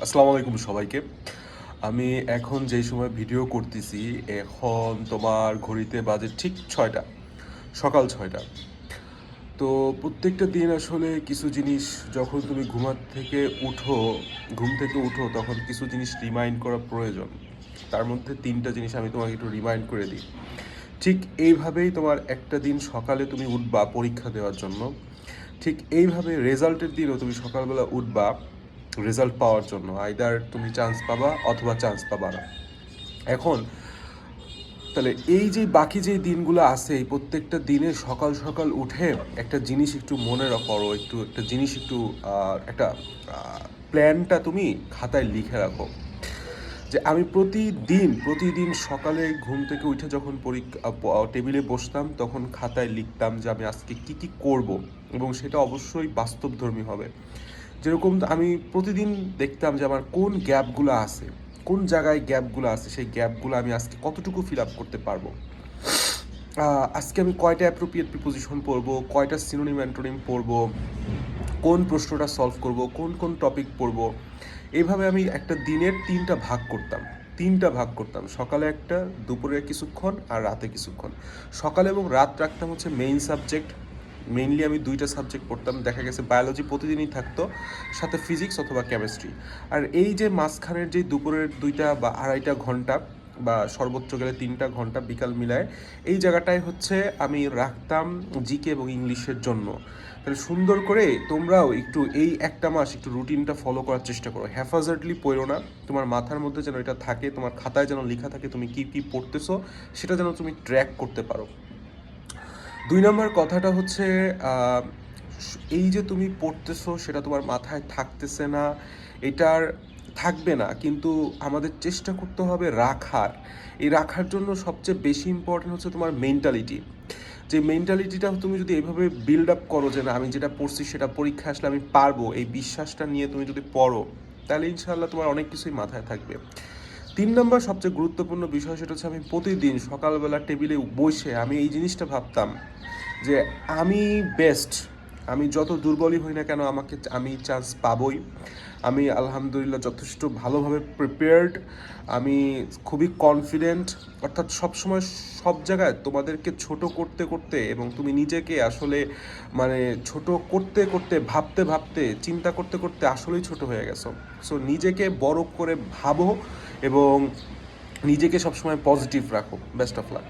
আসসালামু আলাইকুম সবাইকে। আমি এখন যেই সময় ভিডিও করতেছি, এখন তোমার ঘড়িতে বাজে ঠিক ৬টা, সকাল ৬টা। তো প্রত্যেকটা দিন আসলে কিছু জিনিস যখন তুমি ঘুম থেকে উঠো তখন কিছু জিনিস রিমাইন্ড করা প্রয়োজন। তার মধ্যে ৩টা জিনিস আমি তোমাকে একটু রিমাইন্ড করে দিই। ঠিক এইভাবেই তোমার একটা দিন সকালে তুমি উঠবা পরীক্ষা দেওয়ার জন্য। ঠিক এইভাবে রেজাল্টের দিনও তুমি সকালবেলা উঠবা রেজাল্ট পাওয়ার জন্য। আইদার তুমি চান্স পাবা অথবা চান্স পাবা না। এখন তাহলে এই যে বাকি যে দিনগুলো আছে এই প্রত্যেকটা দিনে সকাল সকাল উঠে একটা জিনিস একটু মনে করো, একটা জিনিস একটা প্ল্যানটা তুমি খাতায় লিখে রাখো যে আমি প্রতিদিন সকালে ঘুম থেকে উঠে যখন টেবিলে বসতাম তখন খাতায় লিখতাম যে আমি আজকে কি কি করব, এবং সেটা অবশ্যই বাস্তবধর্মী হবে। যেরকম আমি প্রতিদিন দেখতাম যে আমার কোন গ্যাপগুলো আছে, কোন জায়গায় গ্যাপগুলো আছে, সেই গ্যাপগুলো আমি আজকে কতটুকু ফিল আপ করতে পারবো। আজকে আমি কয়টা অ্যাপ্রোপ্রিয়েট প্রিপোজিশন পড়বো, কয়টা সিনোনিম অ্যান্টোনিম পড়বো, কোন প্রশ্নটা সলভ করব, কোন কোন টপিক পড়ব। এইভাবে আমি একটা দিনের তিনটা ভাগ করতাম, সকালে একটা, দুপুরে কিছুক্ষণ আর রাতে কিছুক্ষণ। সকালে এবং রাত রাখতাম হচ্ছে মেইন সাবজেক্ট। মেইনলি আমি দুইটা সাবজেক্ট পড়তাম, দেখা গেছে বায়োলজি প্রতিদিনই থাকতো, সাথে ফিজিক্স অথবা কেমিস্ট্রি। আর এই যে মাঝখানের যে দুপুরের 2টা বা 2.5 ঘন্টা বা সর্বোচ্চ গেলে 3টা ঘন্টা বিকাল মিলায়, এই জায়গাটায় হচ্ছে আমি রাখতাম জিকে এবং ইংলিশের জন্য। তাহলে সুন্দর করে তোমরাও একটু এই একটা মাস একটু রুটিনটা ফলো করার চেষ্টা করো, হ্যাফাজার্ডলি পড়ো না। তোমার মাথার মধ্যে যেন এটা থাকে, তোমার খাতায় যেন লেখা থাকে তুমি কি কি পড়তেছো, সেটা যেন তুমি ট্র্যাক করতে পারো। 2 নম্বর কথাটা হচ্ছে এই যে তুমি পড়তেছো সেটা তোমার মাথায় থাকতেছে না, এটার থাকবে না, কিন্তু আমাদের চেষ্টা করতে হবে রাখার জন্য সবচেয়ে বেশি ইম্পর্টেন্ট হচ্ছে তোমার মেন্টালিটি। যে মেন্টালিটিটা তুমি যদি এইভাবে বিল্ড আপ করো যে না আমি যেটা পড়ছি সেটা পরীক্ষা আসলে আমি পারবো, এই বিশ্বাসটা নিয়ে তুমি যদি পড়ো, তাহলে ইনশাআল্লাহ তোমার অনেক কিছুই মাথায় থাকবে। 3 নম্বর সবচেয়ে গুরুত্বপূর্ণ বিষয় সেটা হচ্ছে আমি প্রতিদিন সকালবেলা টেবিলে বসে আমি এই জিনিসটা ভাবতাম যে আমি বেস্ট, আমি যত দুর্বলই হই না কেন আমি চান্স পাবই। আমি আলহামদুলিল্লাহ যথেষ্ট ভালোভাবে প্রিপেয়ার্ড, আমি খুবই কনফিডেন্ট। অর্থাৎ সবসময় সব জায়গায় তোমাদেরকে ছোট করতে করতে এবং তুমি নিজেকে আসলে মানে ছোট করতে করতে ভাবতে ভাবতে চিন্তা করতে করতে আসলেই ছোট হয়ে গেছো। সো নিজেকে বড় করে ভাবো এবং নিজেকে সবসময় পজিটিভ রাখো। Best of luck.